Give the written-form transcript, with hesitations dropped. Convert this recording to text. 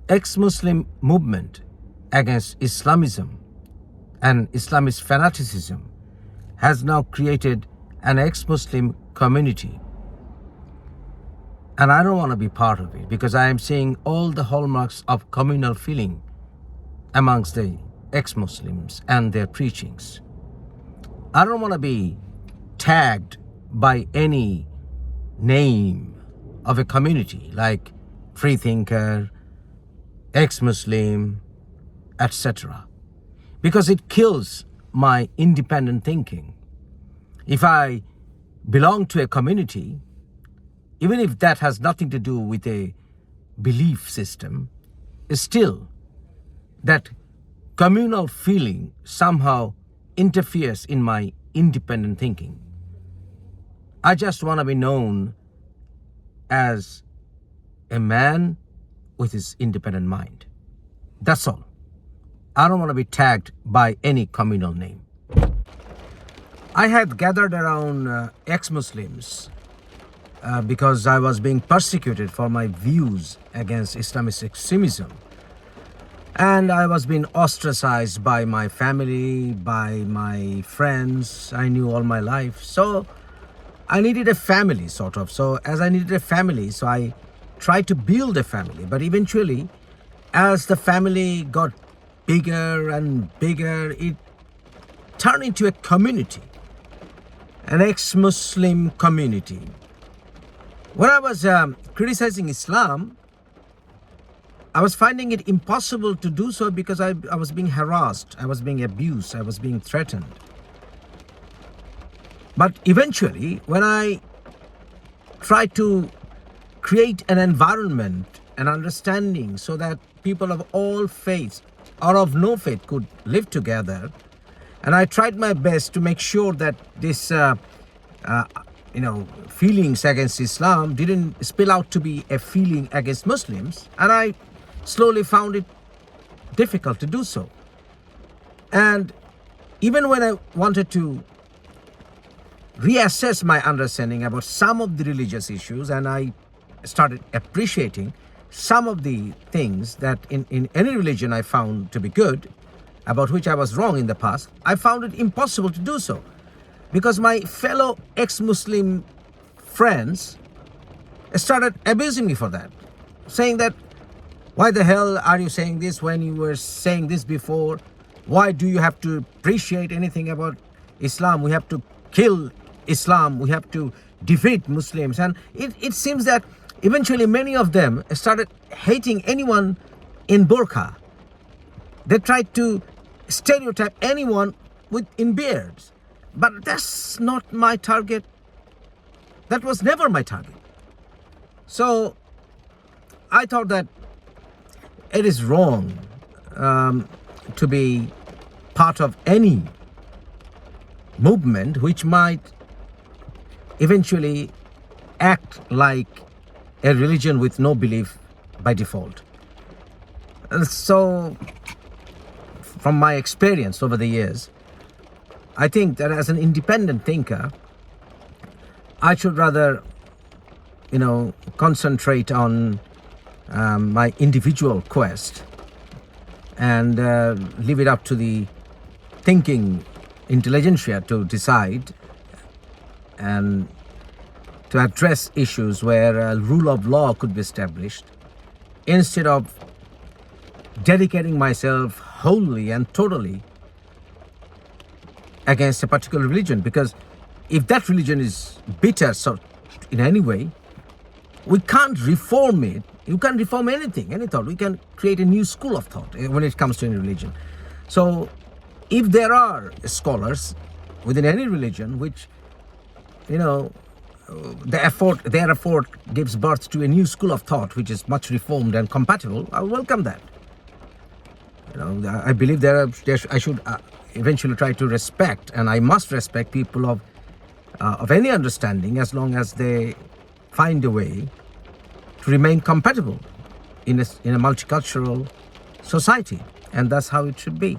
ex-Muslim movement against Islamism and Islamist fanaticism has now created an ex-Muslim community. And I don't want to be part of it because I am seeing all the hallmarks of communal feeling amongst the ex-Muslims and their preachings. I don't want to be tagged by any name of a community like freethinker, ex-Muslim, etc. because it kills my independent thinking. If I belong to a community, even if that has nothing to do with a belief system, still that communal feeling somehow interferes in my independent thinking. I just want to be known as a man with his independent mind. That's all. I don't want to be tagged by any communal name. I had gathered around ex-Muslims because I was being persecuted for my views against Islamist extremism. And I was being ostracized by my family, by my friends I knew all my life. So I needed a family, sort of. So as I needed a family, so I tried to build a family. But eventually, as the family got bigger and bigger, it turned into a community, an ex-Muslim community. When I was criticizing Islam, I was finding it impossible to do so because I was being harassed, I was being abused, I was being threatened. But eventually, when I tried to create an environment, an understanding so that people of all faiths or of no faith could live together, and I tried my best to make sure that this feelings against Islam didn't spill out to be a feeling against Muslims, and I slowly found it difficult to do so. And even when I wanted to reassess my understanding about some of the religious issues, and I started appreciating some of the things that in any religion I found to be good, about which I was wrong in the past, I found it impossible to do so. Because my fellow ex-Muslim friends started abusing me for that, saying that, why the hell are you saying this when you were saying this before? Why do you have to appreciate anything about Islam? We have to kill Islam. We have to defeat Muslims. And it seems that eventually many of them started hating anyone in burqa. They tried to stereotype anyone in beards. But that's not my target. That was never my target. So I thought that it is wrong to be part of any movement which might eventually act like a religion with no belief by default. And so, from my experience over the years, I think that as an independent thinker, I should rather, concentrate on my individual quest and leave it up to the thinking intelligentsia to decide and to address issues where a rule of law could be established, instead of dedicating myself wholly and totally against a particular religion. Because if that religion is bitter in any way, we can't reform it. You can't reform anything, any thought. We can create a new school of thought when it comes to any religion. So if there are scholars within any religion which, their effort gives birth to a new school of thought which is much reformed and compatible, I welcome that. I believe I should eventually try to respect, and I must respect people of any understanding, as long as they find a way to remain compatible in a multicultural society, and that's how it should be.